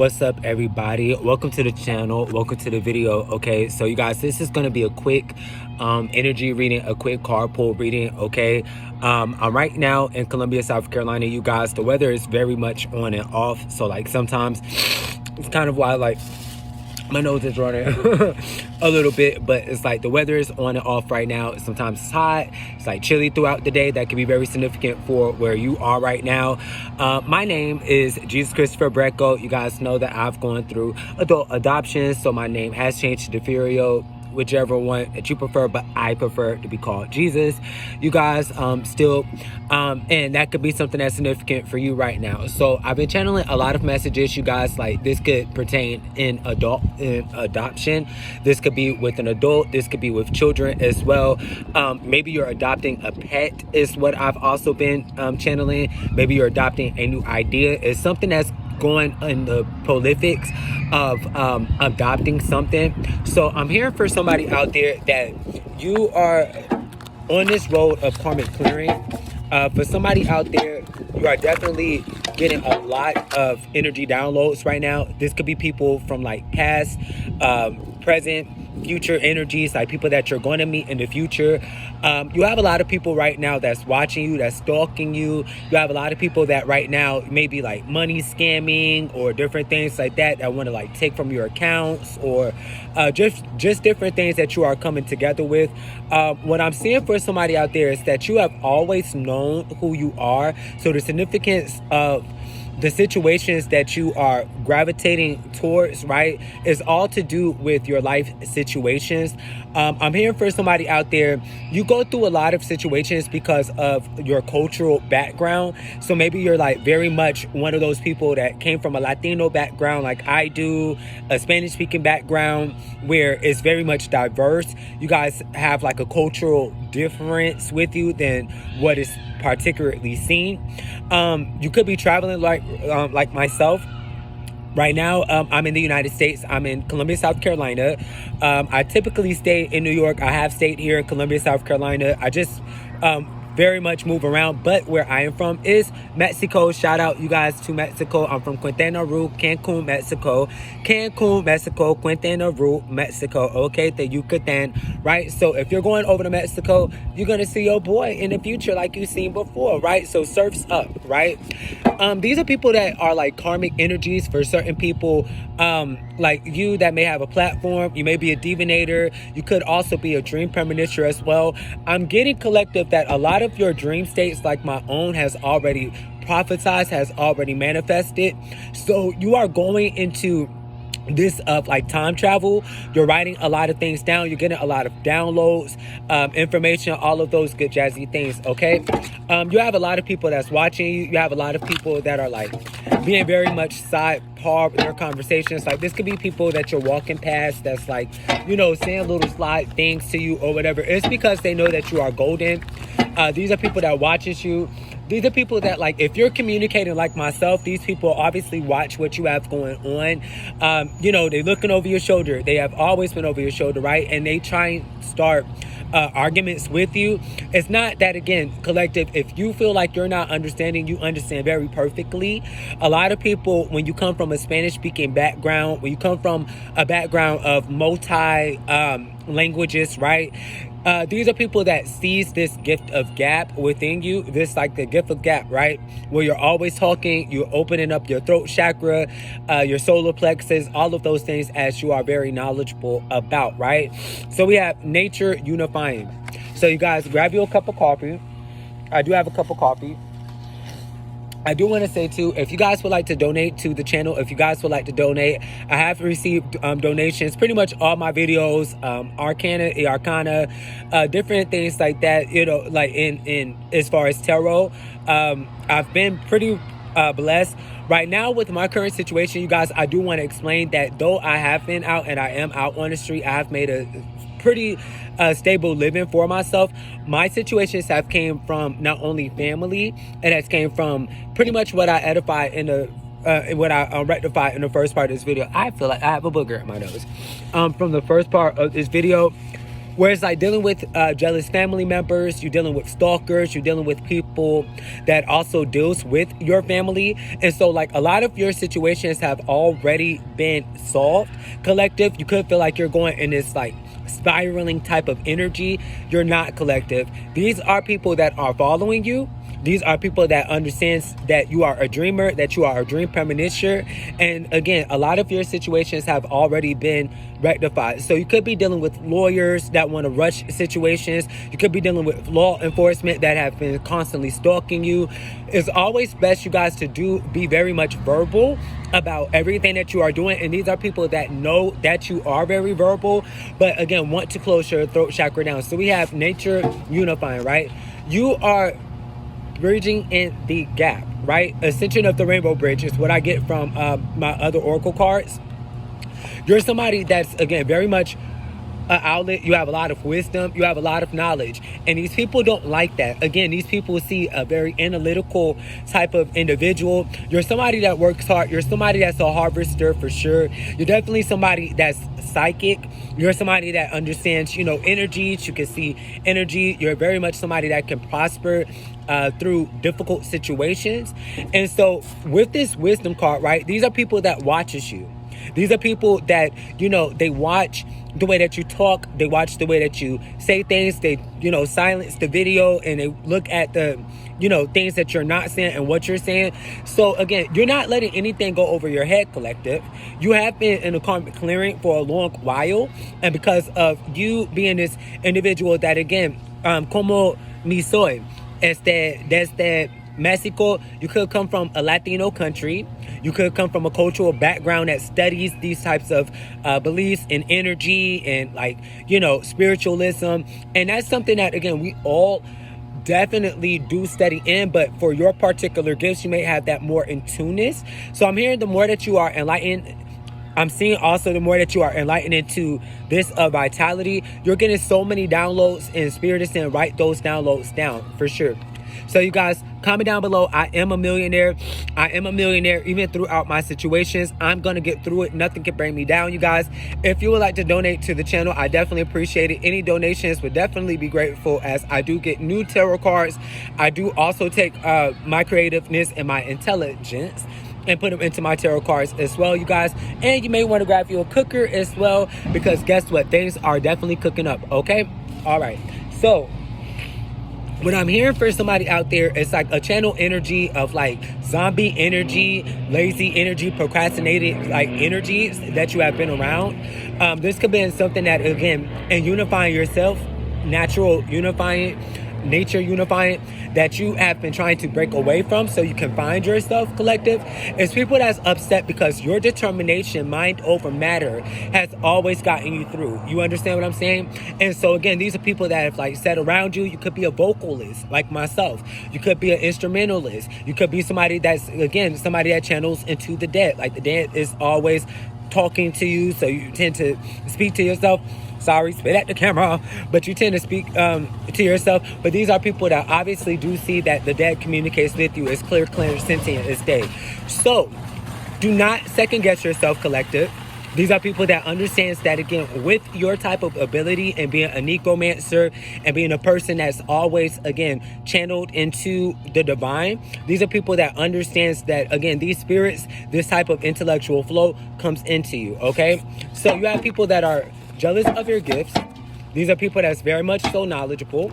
What's up, everybody? Welcome to the channel. Welcome to the video. Okay, so you guys, this is going to be a quick energy reading, a quick card pull reading. Okay, I'm right now in Columbia, South Carolina. You guys, the weather is very much on and off, so like sometimes it's kind of why like my nose is running a little bit, but it's like the weather is on and off right now. Sometimes it's hot, it's like chilly throughout the day. That can be very significant for where you are right now. My name is Jesus Christopher Brecko. You guys know that I've gone through adult adoption, so my name has changed to Deferio, whichever one that you prefer, but I prefer to be called Jesus. You guys still and that could be something that's significant for you right now. So I've been channeling a lot of messages, you guys. Like this could pertain in adoption, this could be with an adult, this could be with children as well. Maybe you're adopting a pet is what I've also been channeling. Maybe you're adopting a new idea. It's something that's going in the prolifics of adopting something. So I'm hearing for somebody out there that you are on this road of karmic clearing. For somebody out there, you are definitely getting a lot of energy downloads right now. This could be people from like past, present, future energies, like people that you're going to meet in the future. You have a lot of people right now that's watching you, that's stalking you. You have a lot of people that right now maybe like money scamming or different things like that want to like take from your accounts, or just different things that you are coming together with. What I'm seeing for somebody out there is that you have always known who you are. So the significance of the situations that you are gravitating towards, right, is all to do with your life situations. I'm hearing for somebody out there, you go through a lot of situations because of your cultural background. So maybe you're like very much one of those people that came from a Latino background like I do, a Spanish speaking background where it's very much diverse. You guys have like a cultural difference with you than what is particularly seen. You could be traveling like myself. Right now, I'm in the United States. I'm in Columbia, South Carolina. I typically stay in New York. I have stayed here in Columbia, South Carolina. I just very much move around, but where I am from is Mexico. Shout out you guys to Mexico. I'm from Quintana Roo, Cancún, Mexico. Cancún, Mexico, Quintana Roo, Mexico. Okay, the Yucatan, right? So if you're going over to Mexico, you're gonna see your boy in the future like you've seen before, right? So surf's up, right? These are people that are like karmic energies for certain people, like you that may have a platform. You may be a divinator. You could also be a dream premonitioner as well. I'm getting collective that a lot of your dream states, like my own, has already prophesized, has already manifested. So you are going into this of like time travel. You're writing a lot of things down. You're getting a lot of downloads, information, all of those good jazzy things. Okay, you have a lot of people that's watching you. You have a lot of people that are like being very much sidebar in their conversations. Like this could be people that you're walking past that's like, you know, saying little slide things to you or whatever. It's because they know that you are golden. These are people that watches you. These are people that, like, if you're communicating like myself, these people obviously watch what you have going on. You know, they're looking over your shoulder. They have always been over your shoulder, right? And they try and start arguments with you. It's not that, again, collective, if you feel like you're not understanding, you understand very perfectly. A lot of people, when you come from a Spanish speaking background, when you come from a background of multi languages, right? These are people that sees this gift of gap within you, this like the gift of gap, right? Where you're always talking, you're opening up your throat chakra, your solar plexus, all of those things as you are very knowledgeable about, right? So we have nature unifying. So you guys grab you a cup of coffee. I do have a cup of coffee. I do want to say too, if you guys would like to donate to the channel, if you guys would like to donate, I have received donations, pretty much all my videos, arcana, different things like that, you know, like in as far as tarot. I've been pretty blessed. Right now with my current situation, you guys, I do want to explain that though I have been out and I am out on the street, I have made a pretty stable living for myself. My situations have came from not only family, and has came from pretty much what I edify in the what I rectify in the first part of this video. I feel like I have a booger in my nose. From the first part of this video, Where it's like dealing with jealous family members, you're dealing with stalkers, you're dealing with people that also deals with your family. And so like a lot of your situations have already been solved, collective. You could feel like you're going in this like spiraling type of energy. You're not, collective. These are people that are following you. These are people that understands that you are a dreamer, that you are a dream premonition. And again, a lot of your situations have already been rectified. So you could be dealing with lawyers that want to rush situations. You could be dealing with law enforcement that have been constantly stalking you. It's always best, you guys, to be very much verbal about everything that you are doing. And these are people that know that you are very verbal, but again, want to close your throat chakra down. So we have nature unifying, right? You are bridging in the gap, right? Ascension of the rainbow bridge is what I get from my other oracle cards. You're somebody that's, again, very much an outlet. You have a lot of wisdom. You have a lot of knowledge. And these people don't like that. Again, these people see a very analytical type of individual. You're somebody that works hard. You're somebody that's a harvester for sure. You're definitely somebody that's psychic. You're somebody that understands, you know, energies. You can see energy. You're very much somebody that can prosper through difficult situations. And so with this wisdom card, right, these are people that watches you. These are people that, you know, they watch the way that you talk. They watch the way that you say things. They, you know, silence the video and they look at the, you know, things that you're not saying and what you're saying. So again, you're not letting anything go over your head, collective. You have been in a karmic clearing for a long while. And because of you being this individual that, again, como mi soy, desde Mexico, you could come from a Latino country. You could come from a cultural background that studies these types of beliefs and energy and, like, you know, spiritualism. And that's something that, again, we all definitely do study in, but for your particular gifts, you may have that more in tuneness. So I'm hearing the more that you are enlightened, I'm seeing also the more that you are enlightened into this vitality, you're getting so many downloads, and Spirit is saying write those downloads down for sure. So you guys, comment down below. I am a millionaire. I am a millionaire even throughout my situations. I'm going to get through it. Nothing can bring me down, you guys. If you would like to donate to the channel, I definitely appreciate it. Any donations would definitely be grateful, as I do get new tarot cards. I do also take my creativeness and my intelligence and put them into my tarot cards as well, you guys. And you may want to grab you a cooker as well, because guess what? Things are definitely cooking up, okay? All right. So what I'm hearing for somebody out there is like a channel energy of like zombie energy, lazy energy, procrastinated like energies that you have been around. This could be something that, again, in unifying yourself, natural unifying, nature unifying, that you have been trying to break away from so you can find yourself, collective. It's people that's upset because your determination, mind over matter, has always gotten you through. You understand what I'm saying? And so again, these are people that have like sat around you. You could be a vocalist like myself. You could be an instrumentalist. You could be somebody that's, again, somebody that channels into the dead. Like the dead is always talking to you, so you tend to speak to yourself. Sorry, spit at the camera, but you tend to speak to yourself. But these are people that obviously do see that the dead communicates with you. It's clear, sentient as day. So do not second guess yourself, collective. These are people that understands that, again, with your type of ability and being a necromancer and being a person that's always, again, channeled into the divine, these are people that understands that, again, these spirits, this type of intellectual flow comes into you, okay? So you have people that are jealous of your gifts. These are people that's very much so knowledgeable.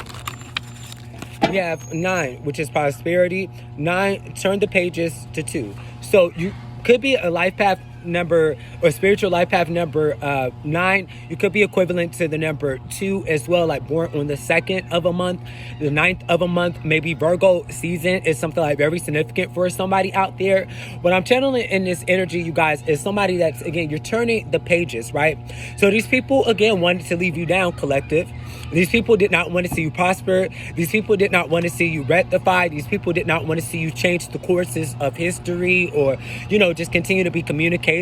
We have 9, which is prosperity. 9, turn the pages to 2. So you could be a life path number or spiritual life path number 9. You could be equivalent to the number 2 as well, like born on the 2nd of a month, the 9th of a month. Maybe Virgo season is something like very significant for somebody out there. What I'm channeling in this energy, you guys, is somebody that's, again, you're turning the pages, right? So these people, again, wanted to leave you down, collective. These people did not want to see you prosper. These people did not want to see you rectify. These people did not want to see you change the courses of history or, you know, just continue to be communicative.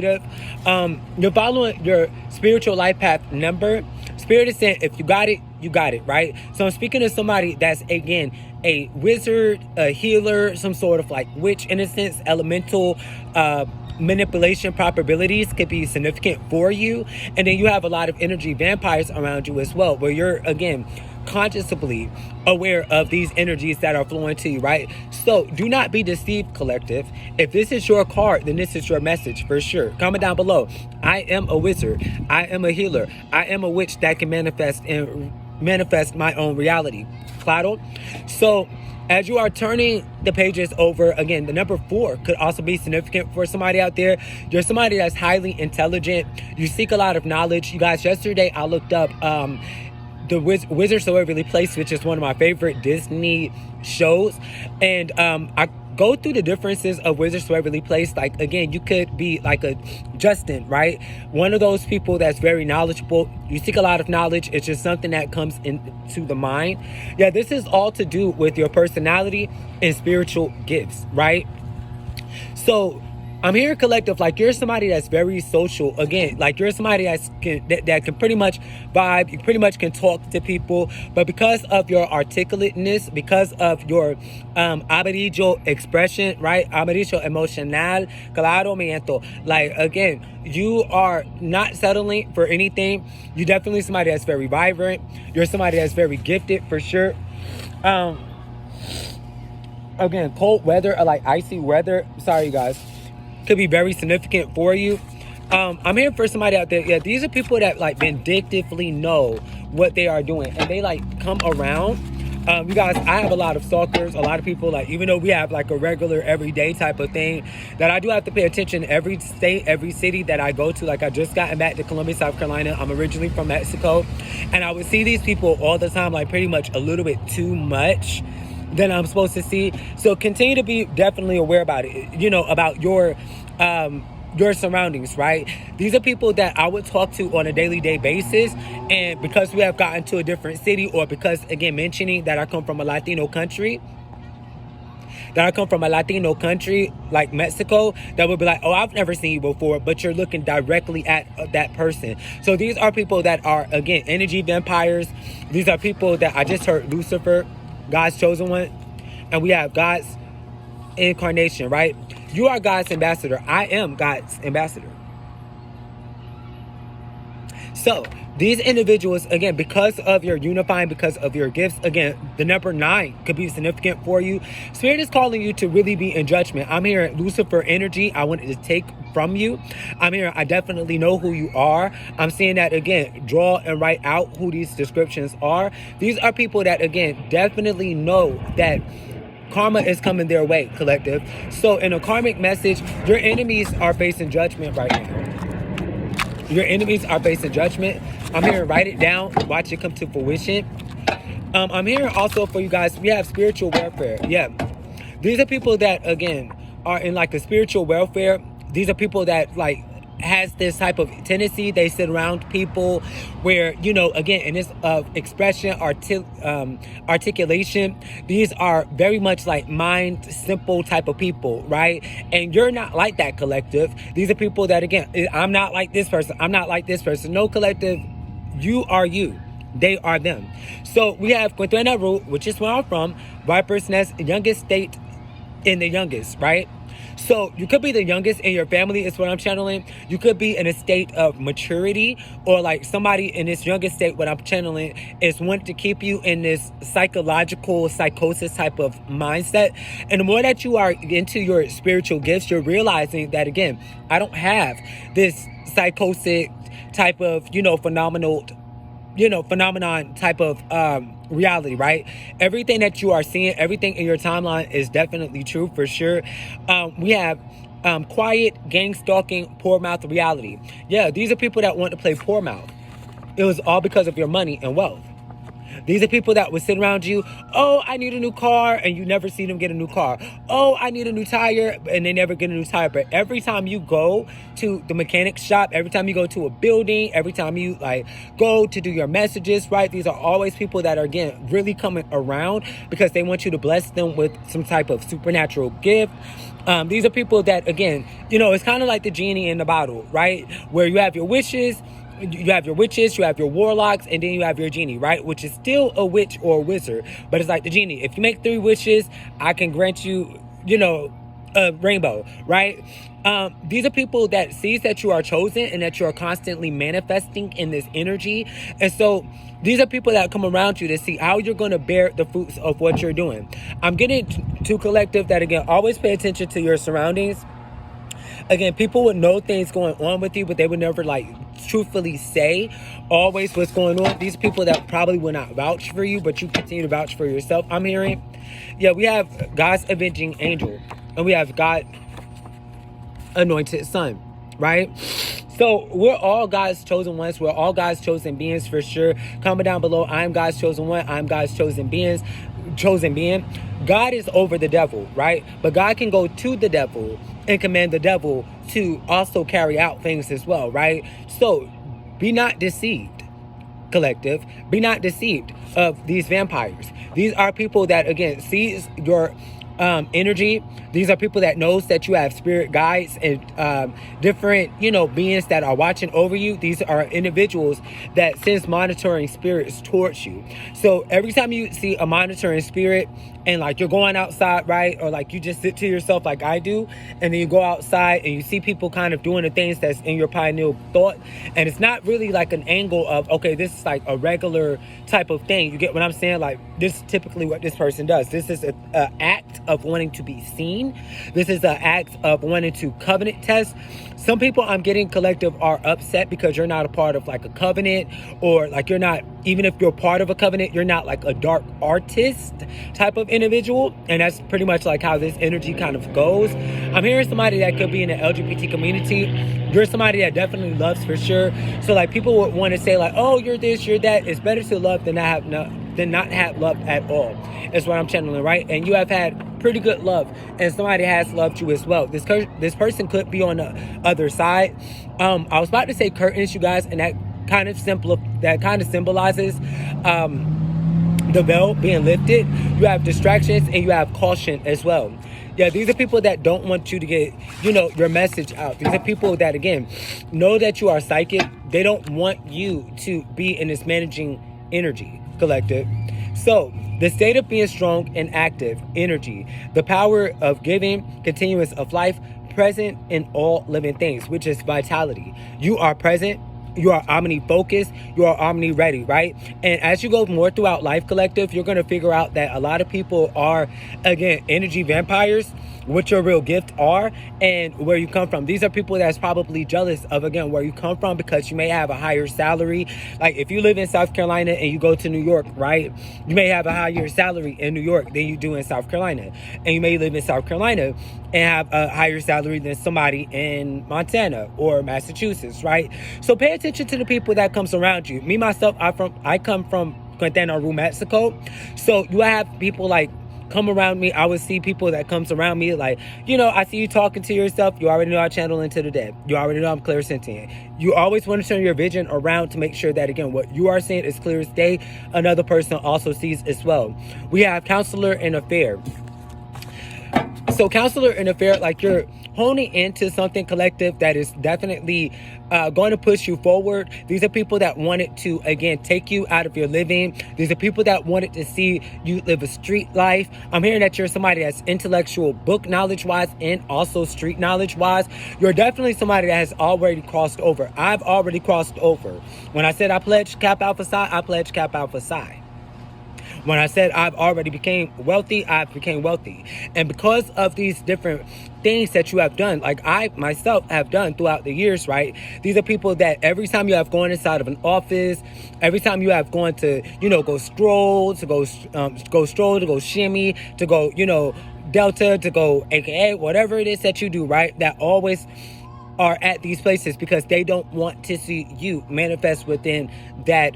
You're following your spiritual life path number. Spirit is saying, if you got it, you got it, right? So I'm speaking to somebody that's, again, a wizard, a healer, some sort of like witch in a sense, elemental, manipulation probabilities could be significant for you. And then you have a lot of energy vampires around you as well, where you're, again, consciously aware of these energies that are flowing to you, right? So do not be deceived, collective. If this is your card, then this is your message for sure. Comment down below. I am a wizard. I am a healer. I am a witch that can manifest my own reality. Claro. So as you are turning the pages over, again, the number 4 could also be significant for somebody out there. You're somebody that's highly intelligent. You seek a lot of knowledge. You guys, yesterday I looked up the Wizard So Waverly Place, which is one of my favorite Disney shows. And I go through the differences of Wizard So Waverly Place. Like, again, you could be like a Justin, right? One of those people that's very knowledgeable. You seek a lot of knowledge. It's just something that comes into the mind. Yeah, this is all to do with your personality and spiritual gifts, right? So I'm here, collective, like you're somebody that's very social. Again, like you're somebody that can pretty much vibe. You pretty much can talk to people. But because of your articulateness, because of your amarillo expression, right? Amarillo emocional, claro, miento. Like, again, you are not settling for anything. You're definitely somebody that's very vibrant. You're somebody that's very gifted for sure. Again, cold weather or like icy weather. Sorry, you guys. Could be very significant for you. I'm here for somebody out there. Yeah, these are people that like vindictively know what they are doing, and they like come around. You guys, I have a lot of stalkers, a lot of people, like, even though we have like a regular everyday type of thing, that I do have to pay attention every state, every city that I go to. Like, I just gotten back to Columbia, South Carolina. I'm originally from Mexico, and I would see these people all the time, like pretty much a little bit too much than I'm supposed to see. So continue to be definitely aware about it, you know, about your surroundings, right? These are people that I would talk to on a daily basis. And because we have gotten to a different city, or because, again, mentioning that I come from a Latino country, like Mexico, that would be like, oh, I've never seen you before, but you're looking directly at that person. So these are people that are, again, energy vampires. These are people that I just heard Lucifer, God's chosen one, and we have God's incarnation, right? You are God's ambassador. I am God's ambassador. So these individuals, again, because of your unifying, because of your gifts, again, the number 9 could be significant for you. Spirit is calling you to really be in judgment. I'm here at Lucifer energy. I wanted to take from you. I'm here. I definitely know who you are. I'm seeing that, again, draw and write out who these descriptions are. These are people that, again, definitely know that karma is coming their way, collective. So in a karmic message, your enemies are facing judgment right now. Your enemies are facing judgment. I'm here to write it down, watch it come to fruition. I'm here also for you guys. We have spiritual warfare. Yeah. These are people that, again, are in like a spiritual welfare. These are people that like has this type of tendency. They sit around people where, you know, again, in this expression, articulation, these are very much like mind simple type of people, right? And you're not like that, collective. These are people that, again, I'm not like this person. I'm not like this person. No, collective, you are you. They are them. So we have Quintana Roo, which is where I'm from, Viper's Nest, youngest state in the youngest, right? So you could be the youngest in your family is what I'm channeling. You could be in a state of maturity, or like somebody in this youngest state, what I'm channeling is wanting to keep you in this psychological psychosis type of mindset. And the more that you are into your spiritual gifts, you're realizing that, again, I don't have this psychosis type of, phenomenon type of reality, right? Everything that you are seeing, everything in your timeline is definitely true for sure. We have quiet, gang stalking, poor mouth reality. Yeah, these are people that want to play poor mouth. It was all because of your money and wealth. These are people that would sit around you. Oh, I need a new car, and you never see them get a new car. Oh, I need a new tire, and they never get a new tire. But every time you go to the mechanic shop, every time you go to a building, every time you go to do your messages, right? These are always people that are, again, really coming around because they want you to bless them with some type of supernatural gift. These are people that, again, it's kind of like the genie in the bottle, right? Where you have your wishes, you have your witches, you have your warlocks, and then you have your genie, right? Which is still a witch or a wizard, but it's like the genie. If you make 3 wishes, I can grant you, a rainbow, right? These are people that sees that you are chosen and that you are constantly manifesting in this energy. And so these are people that come around you to see how you're going to bear the fruits of what you're doing. I'm getting to collective that, again, always pay attention to your surroundings. Again, people would know things going on with you, but they would never truthfully say always what's going on. These people that probably will not vouch for you, but you continue to vouch for yourself. I'm hearing, we have God's avenging angel, and we have God anointed son, right? So we're all God's chosen ones. We're all God's chosen beings for sure. Comment down below. I'm God's chosen one. I'm God's chosen being. God is over the devil, right? But God can go to the devil and command the devil to also carry out things as well, right? So be not deceived, collective. Be not deceived of these vampires. These are people that, again, sees your energy. These are people that knows that you have spirit guides and different, beings that are watching over you. These are individuals that sends monitoring spirits towards you. So every time you see a monitoring spirit and you're going outside, right? Or you just sit to yourself like I do, and then you go outside and you see people kind of doing the things that's in your pineal thought. And it's not really an angle of, okay, this is a regular type of thing. You get what I'm saying? This is typically what this person does. This is an act of wanting to be seen. This is an act of wanting to covenant test. Some people I'm getting collective are upset because you're not a part of a covenant, or you're not, even if you're part of a covenant, you're not a dark artist type of individual. And that's pretty much how this energy kind of goes. I'm hearing somebody that could be in the LGBT community. You're somebody that definitely loves for sure. So people would want to say oh, you're this, you're that. It's better to love than not have love at all. Is what I'm channeling, right? And you have had pretty good love, and somebody has loved you as well. This person could be on the other side. I was about to say curtains, you guys, and that kind of symbolizes the veil being lifted. You have distractions and you have caution as well. Yeah, these are people that don't want you to get, your message out. These are people that, again, know that you are psychic. They don't want you to be in this managing energy, collective. So the state of being strong and active energy, the power of giving, continuous of life, present in all living things, which is vitality. You are present. You are omni-focused. You are omni-ready, right? And as you go more throughout life, collective, you're going to figure out that a lot of people are, again, energy vampires, what your real gift are and where you come from. These are people that's probably jealous of, again, where you come from, because you may have a higher salary. If you live in South Carolina and you go to New York, right, you may have a higher salary in New York than you do in South Carolina. And you may live in South Carolina and have a higher salary than somebody in Montana or Massachusetts, right? So pay attention to the people that comes around you. Me, myself, I come from Quintana Roo, Mexico. So you have people come around me. I would see people that comes around me I see you talking to yourself. You already know I channel into the dead. You already know I'm clairsentient. You always want to turn your vision around to make sure that, again, what you are seeing is clear as day. Another person also sees as well. We have counselor and affair. So counselor and affair, you're honing into something, collective, that is definitely going to push you forward. These are people that wanted to, again, take you out of your living. These are people that wanted to see you live a street life. I'm hearing that you're somebody that's intellectual, book knowledge wise, and also street knowledge wise. You're definitely somebody that has already crossed over. I've already crossed over. When I said I pledged Cap Alpha Psi, I pledged Cap Alpha Psi. When I said I've already became wealthy, I've became wealthy. And because of these different things that you have done, I myself have done throughout the years, right? These are people that every time you have gone inside of an office, every time you have gone to, go stroll, to go shimmy, to go, Delta, to go AKA, whatever it is that you do, right? That always are at these places because they don't want to see you manifest within that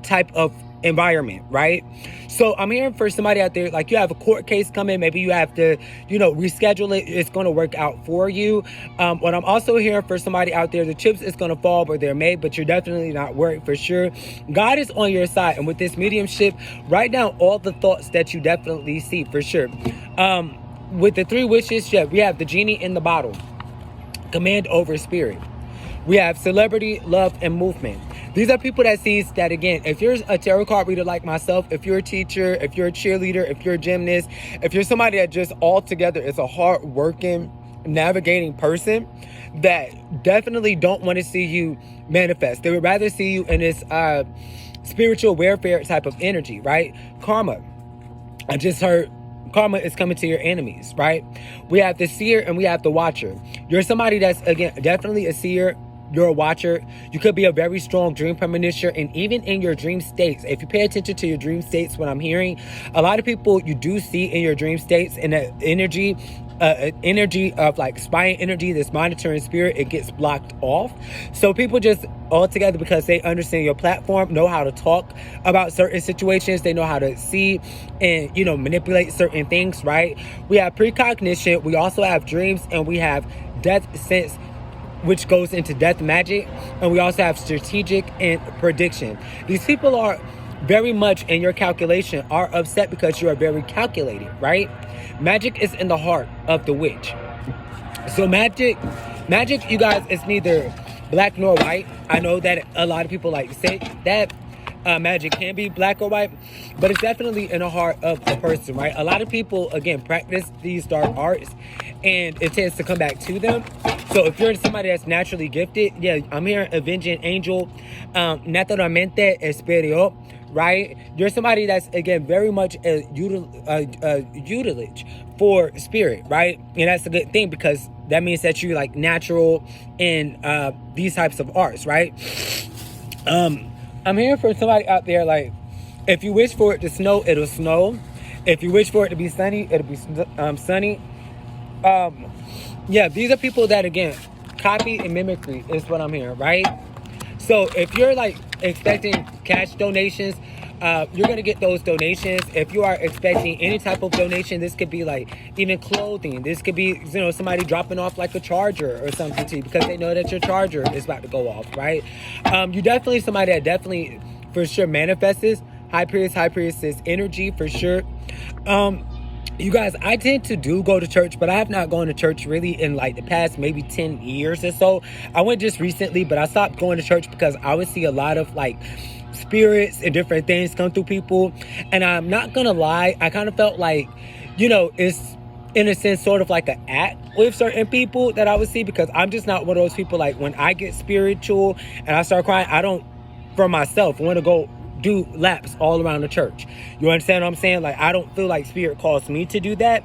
type of environment, right? So I'm hearing for somebody out there, you have a court case coming, maybe you have to, reschedule it. It's going to work out for you. What I'm also hearing for somebody out there, the chips is going to fall where they're made, but you're definitely not worried for sure. God is on your side. And with this mediumship, write down all the thoughts that you definitely see for sure. With the 3 wishes, we have the genie in the bottle. Command over spirit. We have celebrity, love, and movement. These are people that sees that, again, if you're a tarot card reader like myself, if you're a teacher, if you're a cheerleader, if you're a gymnast, if you're somebody that just altogether is a hard-working, navigating person that definitely don't want to see you manifest. They would rather see you in this spiritual warfare type of energy, right? Karma. I just heard karma is coming to your enemies, right? We have the seer and we have the watcher. You're somebody that's, again, definitely a seer. You're a watcher. You could be a very strong dream premonition, and even in your dream states, if you pay attention to your dream states, what I'm hearing, a lot of people you do see in your dream states, and that energy of like spying energy, this monitoring spirit, it gets blocked off. So people just all together, because they understand your platform, know how to talk about certain situations, they know how to see and, you know, manipulate certain things, right? We have precognition, we also have dreams, and we have death sense, which goes into death magic, and we also have strategic and prediction. These people are very much in your calculation, are upset because you are very calculated, right? Magic is in the heart of the witch. So magic, you guys, is neither black nor white. I know that a lot of people like say that magic can be black or white, but it's definitely in the heart of a person, right? A lot of people, again, practice these dark arts, and it tends to come back to them. So if you're somebody that's naturally gifted, yeah, I'm hearing avenging angel, naturalmente espero, right? You're somebody that's, again, very much a utilage for spirit, right? And that's a good thing, because that means that you're like natural in these types of arts, right? I'm hearing from somebody out there, like, if you wish for it to snow, it'll snow. If you wish for it to be sunny, it'll be sunny. Yeah, these are people that, again, copy and mimicry is what I'm hearing, right? So if you're like expecting cash donations, you're gonna get those donations. If you are expecting any type of donation, this could be like even clothing. This could be, you know, somebody dropping off like a charger or something to you, because they know that your charger is about to go off, right? You definitely somebody that definitely for sure manifests high priestess energy for sure. You guys, I tend to go to church, but I have not gone to church really in like the past maybe 10 years or so. I went just recently, but I stopped going to church because I would see a lot of like spirits and different things come through people. And I'm not gonna lie, I kind of felt like, you know, it's in a sense sort of like an act with certain people that I would see, because I'm just not one of those people, like when I get spiritual and I start crying, I don't, for myself, want to go do laps all around the church. You understand what I'm saying? Like, I don't feel like spirit calls me to do that.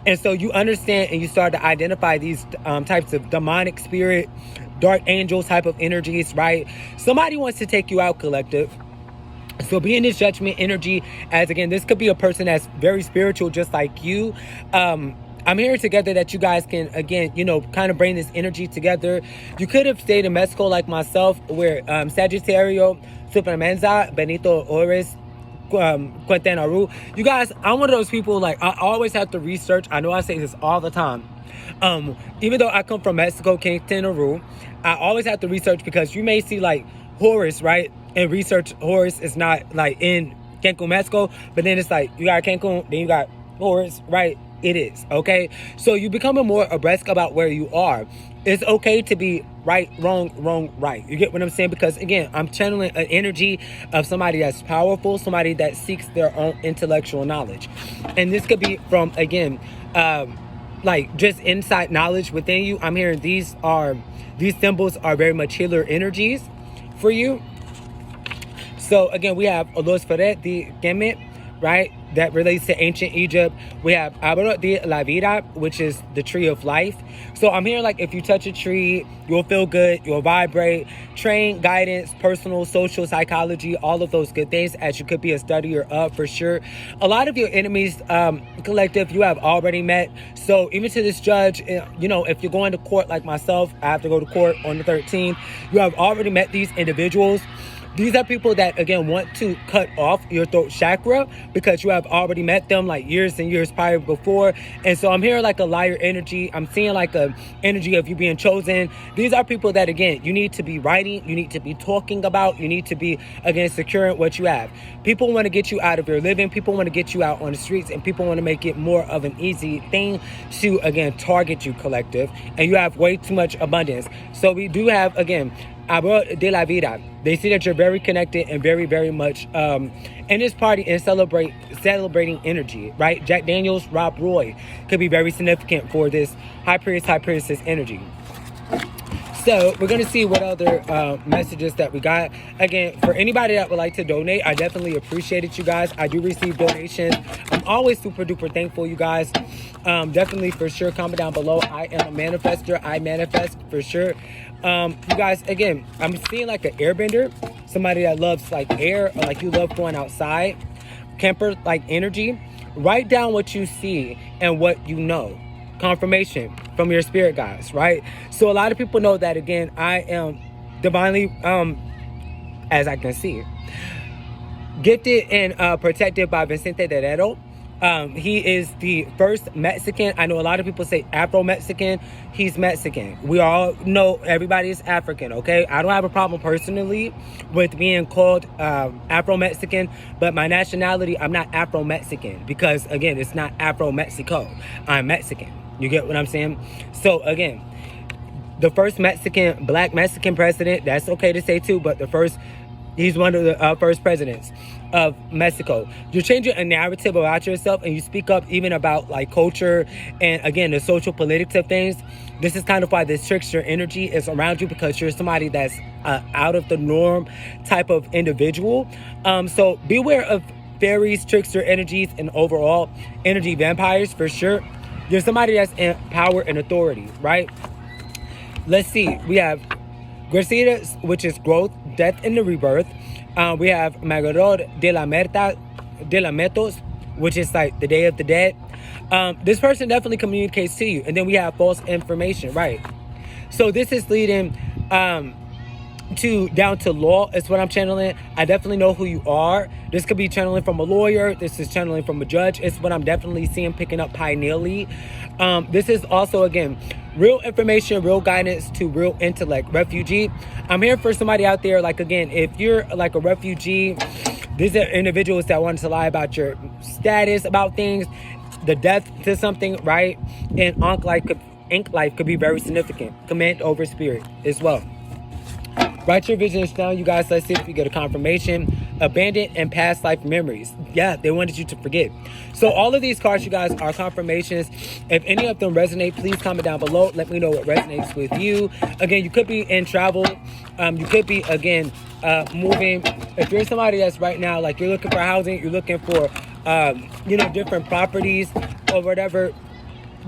And so you understand, and you start to identify these types of demonic spirit, dark angel type of energies, right? Somebody wants to take you out, collective. So be in this judgment energy, as again, this could be a person that's very spiritual just like you. I'm hearing together that you guys can, again, you know, kind of bring this energy together. You could have stayed in Mexico like myself, where Sagittario, Supermenza, Benito Ores, Quintana Roo. You guys, I'm one of those people, like, I always have to research. I know I say this all the time. Even though I come from Mexico, Quintana Roo, I always have to research, because you may see like Horus, right? And research Horus is not like in Cancún, Mexico, but then it's like you got Cancún, then you got Horus, right? It is, okay? So you become more abreast about where you are. It's okay to be right, wrong, right. You get what I'm saying? Because again, I'm channeling an energy of somebody that's powerful, somebody that seeks their own intellectual knowledge. And this could be from, again, like just inside knowledge within you. I'm hearing these symbols are very much healer energies for you. So again, we have Los Ferret de Kemet, right? That relates to ancient Egypt. We have Árbol de la Vida, which is the tree of life. So I'm hearing like if you touch a tree, you'll feel good, you'll vibrate. Train, guidance, personal, social, psychology, all of those good things, as you could be a studier of for sure. A lot of your enemies, collective, you have already met. So even to this judge, you know, if you're going to court like myself, I have to go to court on the 13th. You have already met these individuals. These are people that, again, want to cut off your throat chakra because you have already met them like years and years prior before. And so I'm hearing like a liar energy. I'm seeing like a energy of you being chosen. These are people that, again, you need to be writing, you need to be talking about, you need to be, again, securing what you have. People want to get you out of your living. People want to get you out on the streets, and people want to make it more of an easy thing to, again, target you, collective. And you have way too much abundance. So we do have, again, Abro de la Vida. They see that you're very connected and very, very much in this party and celebrating energy, right? Jack Daniels, Rob Roy could be very significant for this high priestess energy. So we're going to see what other messages that we got. Again, for anybody that would like to donate, I definitely appreciate it, you guys. I do receive donations. I'm always super duper thankful, you guys. Definitely, for sure, comment down below. I am a manifester. I manifest for sure. You guys, again, I'm seeing like an airbender, somebody that loves like air, or like you love going outside, camper like energy. Write down what you see and what you know. Confirmation from your spirit guides, right? So a lot of people know that, again, I am divinely, as I can see, gifted and protected by Vicente Guerrero. He is the first Mexican. I know a lot of people say Afro-Mexican. He's Mexican. We all know everybody is African, okay? I don't have a problem personally with being called Afro-Mexican, but my nationality, I'm not Afro-Mexican because, again, it's not Afro-Mexico. I'm Mexican. You get what I'm saying? So, again, the first black Mexican president, that's okay to say too, but he's one of the first presidents of Mexico. You're changing a narrative about yourself, and you speak up even about like culture and, again, the social politics of things. This is kind of why this trickster energy is around you, because you're somebody that's out of the norm type of individual. So beware of fairies, trickster energies, and overall energy vampires for sure. You're somebody that's in power and authority, right? Let's see. We have Gracia, which is growth, death, and the rebirth. We have Magador de la Metos, which is like the Day of the Dead. This person definitely communicates to you. And then we have false information, right? So this is leading down to law is what I'm channeling. I definitely know who you are. This could be channeling from a lawyer. This is channeling from a judge. It's what I'm definitely seeing picking up pineally. This is also, again, real information, real guidance to real intellect. Refugee. I'm here for somebody out there, like, again, if you're like a refugee, these are individuals that want to lie about your status, about things, the death to something, right? And ink life could be very significant. Command over spirit as well. Write your visions down, you guys. Let's see if we get a confirmation. Abandoned and past life memories. Yeah, they wanted you to forget. So all of these cards, you guys, are confirmations. If any of them resonate, please comment down below. Let me know what resonates with you. Again, you could be in travel. You could be, again, moving. If you're somebody that's right now, like, you're looking for housing, you're looking for, different properties or whatever,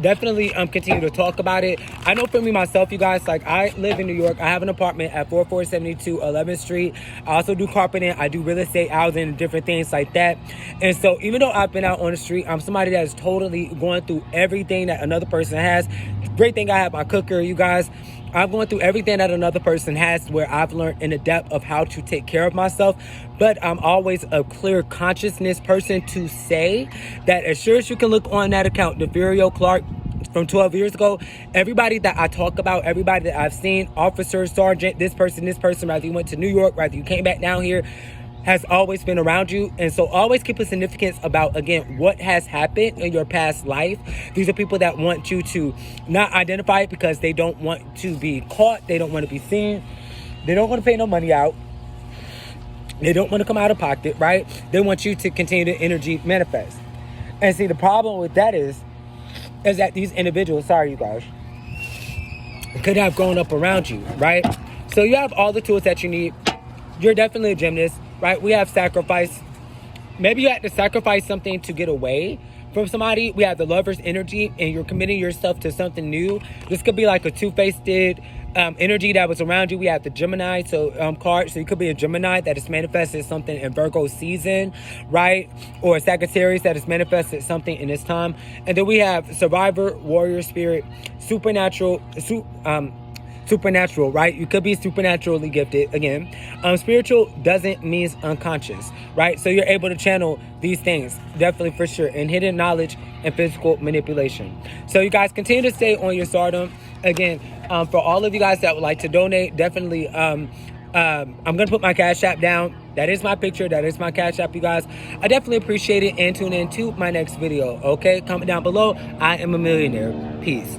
definitely continue to talk about it. I know for me myself, you guys, like, I live in New York. I have an apartment at 4472 11th Street. I also do carpeting. I do real estate, housing, and different things like that. And so even though I've been out on the street, I'm somebody that is totally going through everything that another person has. Great thing I have my cooker, you guys. I'm going through everything that another person has, where I've learned in the depth of how to take care of myself. But I'm always a clear consciousness person to say that as sure as you can look on that account, DeFurio Clark from 12 years ago, everybody that I talk about, everybody that I've seen, officer, sergeant, this person, whether you went to New York, whether you came back down here, has always been around you. And so always keep a significance about, again, what has happened in your past life. These are people that want you to not identify it because they don't want to be caught. They don't want to be seen. They don't want to pay no money out. They don't want to come out of pocket, right? They want you to continue to energy manifest. And see, the problem with that is that these individuals, sorry you guys, could have grown up around you, right? So you have all the tools that you need. You're definitely a gymnast, right? We have sacrifice. Maybe you had to sacrifice something to get away from somebody. We have the lover's energy, and you're committing yourself to something new. This could be like a two-faced energy that was around you. We have the Gemini card. So you could be a Gemini that has manifested something in Virgo season, right? Or a Sagittarius that has manifested something in this time. And then we have survivor, warrior spirit, supernatural, supernatural, right? You could be supernaturally gifted again. Spiritual doesn't mean unconscious, right? So you're able to channel these things, definitely for sure, and hidden knowledge and physical manipulation. So you guys continue to stay on your stardom. Again, for all of you guys that would like to donate, definitely, I'm going to put my Cash App down. That is my picture. That is my Cash App, you guys. I definitely appreciate it, and tune in to my next video, okay? Comment down below. I am a millionaire. Peace.